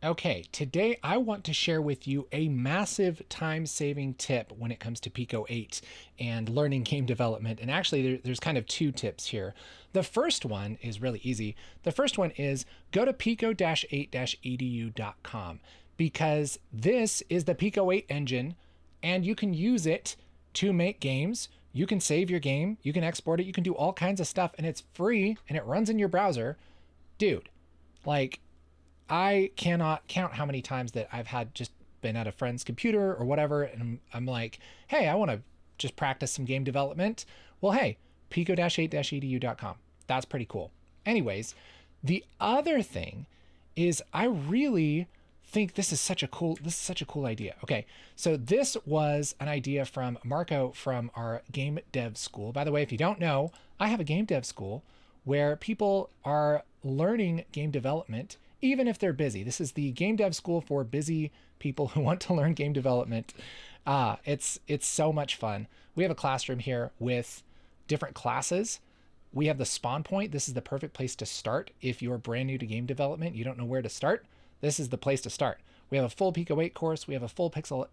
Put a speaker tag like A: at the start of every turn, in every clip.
A: Okay, today I want to share with you a massive time-saving tip when it comes to Pico 8 and learning game development. And actually, there's kind of two tips here. The first one is really easy. The first one is go to pico-8-edu.com because this is the Pico 8 engine and you can use it to make games. You can save your game, you can export it, you can do all kinds of stuff, and it's free and it runs in your browser. Dude, like, I cannot count how many times that I've had just been at a friend's computer or whatever, and I'm like, hey, I want to just practice some game development. Well, hey, pico-8-edu.com. That's pretty cool. Anyways, the other thing is I really think this is such a cool idea. Okay, so this was an idea from Marco from our game dev school. By the way, if you don't know, I have a game dev school where people are learning game development even if they're busy. This is the game dev school for busy people who want to learn game development. It's so much fun. We have a classroom here with different classes. We have the spawn point. This is the perfect place to start. If you're brand new to game development, you don't know where to start, this is the place to start. We have a full PICO 8 course. We have a full pixel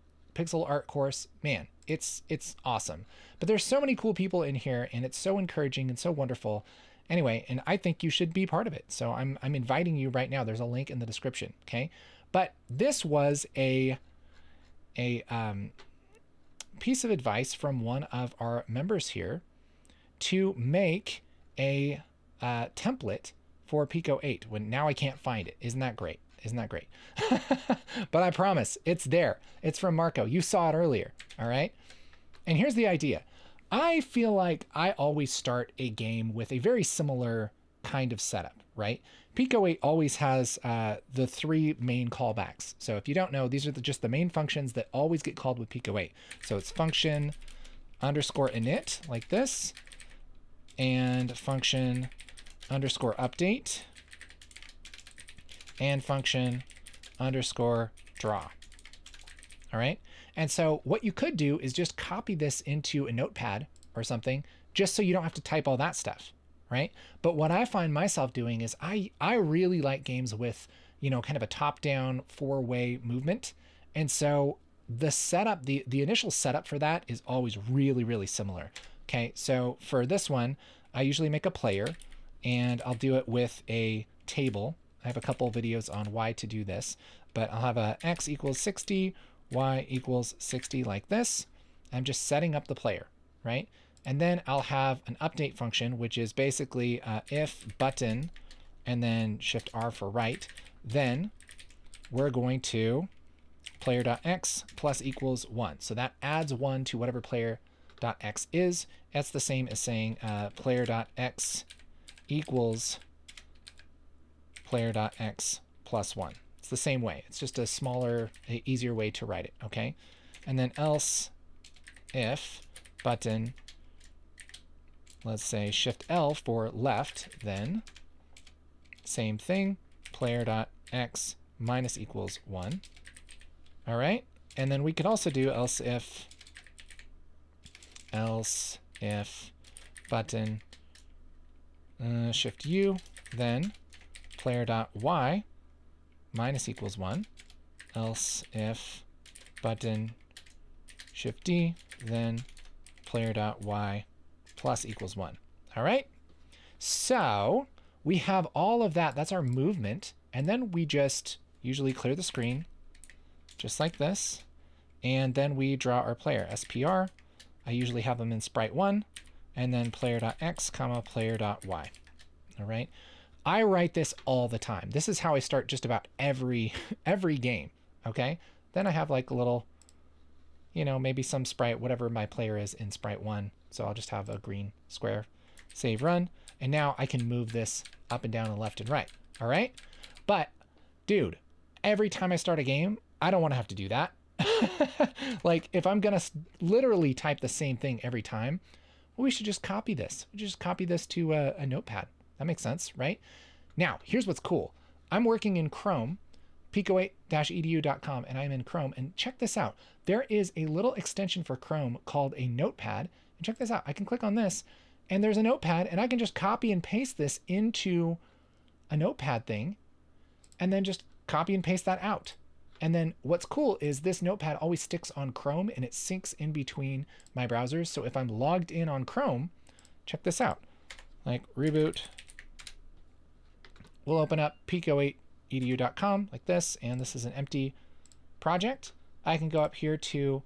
A: art course. Man, it's awesome. But there's so many cool people in here, and it's so encouraging and so wonderful. Anyway, and I think you should be part of it. So I'm inviting you right now. There's a link in the description. Okay. But this was a piece of advice from one of our members here to make a template for Pico 8 when now I can't find it. Isn't that great? Isn't that great? But I promise it's there. It's from Marco. You saw it earlier. All right. And here's the idea. I feel like I always start a game with a very similar kind of setup, right? Pico 8 always has the three main callbacks. So if you don't know, these are just the main functions that always get called with Pico 8. So it's function underscore init like this, and function underscore update, and function underscore draw. All right. And so what you could do is just copy this into a notepad or something, just so you don't have to type all that stuff, right? But what I find myself doing is I really like games with, kind of a top-down four-way movement. And so the setup, the initial setup for that is always really, really similar. Okay, so for this one, I usually make a player, and I'll do it with a table. I have a couple videos on why to do this, but I'll have a x equals 60, y equals 60 like this. I'm just setting up the player, right? And then I'll have an update function, which is basically if button and then shift R for write. Then we're going to plr.x plus equals 1. So that adds 1 to whatever plr.x is. That's the same as saying plr.x equals plr.x plus 1. It's the same way. It's just a smaller, easier way to write it, okay? And then else if button, let's say shift L for left, then same thing, plr.x minus equals 1. All right? And then we could also do else if button shift U, then plr.y minus equals 1, else if button shift D, then plr.y plus equals 1. All right? So we have all of that. That's our movement. And then we just usually clear the screen just like this. And then we draw our player, SPR. I usually have them in sprite 1, and then plr.x, plr.y. All right? I write this all the time. This is how I start just about every game, okay? Then I have like a little, maybe some sprite, whatever my player is in sprite 1. So I'll just have a green square, save, run. And now I can move this up and down and left and right, all right? But, dude, every time I start a game, I don't want to have to do that. Like, if I'm going to literally type the same thing every time, well, we should just copy this. We just copy this to a notepad. That makes sense, right? Now, here's what's cool. I'm working in Chrome, pico8-edu.com, and I'm in Chrome. And check this out. There is a little extension for Chrome called a notepad. And check this out. I can click on this, and there's a notepad, and I can just copy and paste this into a notepad thing, and then just copy and paste that out. And then what's cool is this notepad always sticks on Chrome and it syncs in between my browsers. So if I'm logged in on Chrome, check this out. Like reboot, we'll open up pico8edu.com like this, and this is an empty project. I can go up here to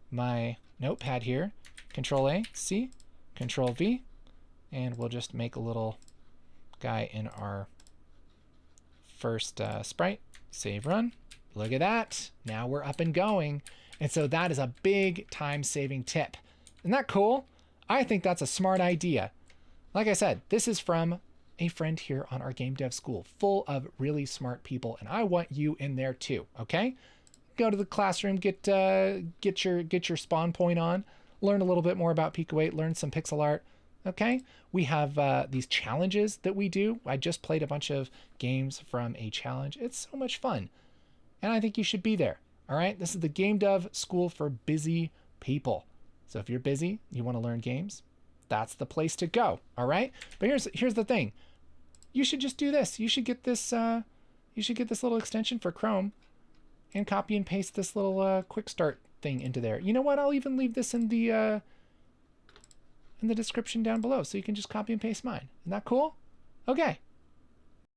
A: my notepad here, Control A, C, Control V, and we'll just make a little guy in our first sprite, save run. Look at that. Now we're up and going. And so that is a big time-saving tip. Isn't that cool? I think that's a smart idea. Like I said, this is from a friend here on our game dev school, full of really smart people, and I want you in there too, okay? Go to the classroom, get your spawn point on, learn a little bit more about Pico-8, learn some pixel art, okay? We have these challenges that we do. I just played a bunch of games from a challenge. It's so much fun, and I think you should be there, all right? This is the game dev school for busy people. So if you're busy, you want to learn games, that's the place to go, all right? But here's the thing. You should just do this. You should get this little extension for Chrome and copy and paste this little quick start thing into there. You know what? I'll even leave this in the description down below so you can just copy and paste mine. Isn't that cool? Okay.